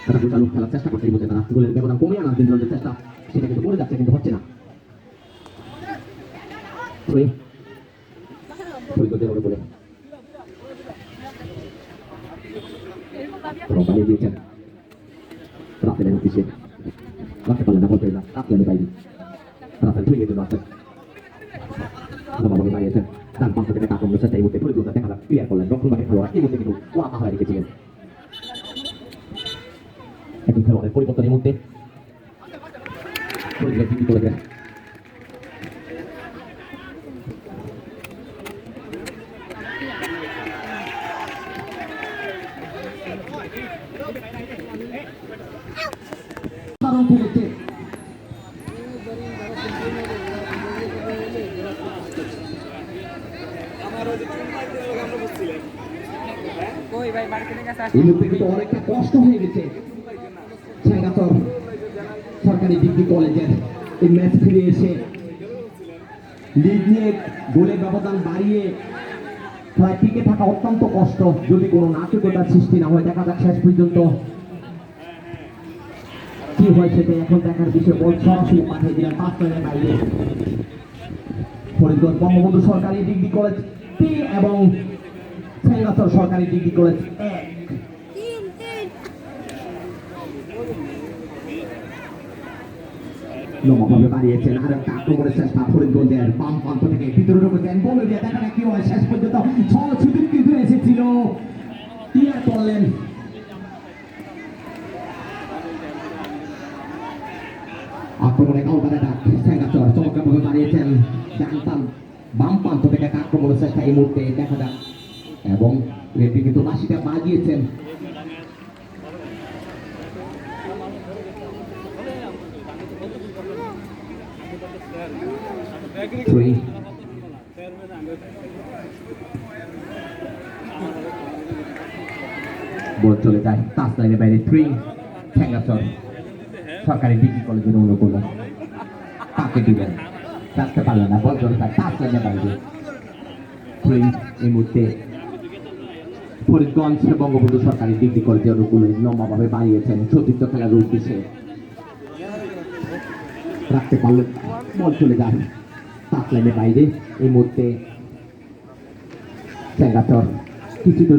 তারা দুটা লোক খেলার চেষ্টা করছে, এই মুহূর্তে তারা গোলের ব্যবধান কমিয়ে আনার জন্য চেষ্টা, সেটা কিন্তু করে যাচ্ছে, কিন্তু হচ্ছে না। বানিয়ে দিয়েছেন রাফেলের অফিসে, রাখতে পারলেন না, বলতে না রাফেলের বাইরে, রাফেল ধুয়ে দিতে পারছেন, বাবাকে বাড়িয়েছেন ডান পাশ থেকে কাকম চেষ্টা, এই মুহূর্তে ফরিদুল্লাহ দেখা যাক ক্লিয়ার করলেন, রক্ষণ বাকি খেলোয়াড় এই মুহূর্তে কিন্তু ওরা পাহাড়ে রেখেছিলেন। এখন খেলোয়াড়ের পরিবর্তন এই মুহূর্তে ফরিদুল্লাহ বিক্রি করে দেন। অনেকটা কষ্ট হয়ে গেছে সরকারি ডিগ্রি কলেজের এই ম্যাচ ফিরে এসে লিগ নিয়ে গোলের ব্যবধান বাড়িয়ে প্রায় টিকে থাকা অত্যন্ত কষ্ট, যদি কোনো নাটকতার সৃষ্টি না হয়। দেখা যাক শেষ পর্যন্ত কি হয় সেটা এখন দেখার বিষয়। বল সরাসরি পাঠিয়ে দিলেন 5 লাইনের বাইরে। ফরিদগঞ্জ বঙ্গবন্ধু সরকারি ডিগ্রি কলেজ 3 এবং ছেঙ্গাচর সরকারি ডিগ্রি কলেজ 1। লম্বাভাবে বাড়িয়েছেন, আর একটা আক্রমণের চেষ্টা ফরিদগঞ্জের বাম প্রান্ত থেকে ভিতরে ঢুকেছেন, বল দিয়ে দেখা কি হয় শেষ পর্যন্ত। ছল সুযোগ কিন্তু এসেছিল, ক্লিয়ার করলেন। আক্রমণে কাউন্টার অ্যাটাক ছেঙ্গাচর চমৎকারভাবে বাড়িয়েছেন, জানতাম বাম প্রান্ত থেকে একটা আক্রমণের চেষ্টা এই মুহূর্তে দেখা যাক, এবং রেফারি কিন্তু বাঁশিটা বাজিয়েছেন। বল চলে যায় টাচ লাইনের বাইরে। 3 ছেঙ্গাচর সরকারি ডিগ্রি কলেজের অনুকূল তাকে দিলেন, রাখতে পারলেন না, বল চলে যায় টাচ লাইনের বাইরে। 3 এই মুহূর্তে ফরিদগঞ্জ বঙ্গবন্ধু সরকারি ডিগ্রি কলেজের অনুকূলে লম্বাভাবে বাড়িয়েছেন চতুর্থ খেলার উদ্দেশ্যে, রাখতে পারলেন, বল চলে যায় টাচ লাইনের বাইরে। এই মুহূর্তে ছেঙ্গাচর কিছুটা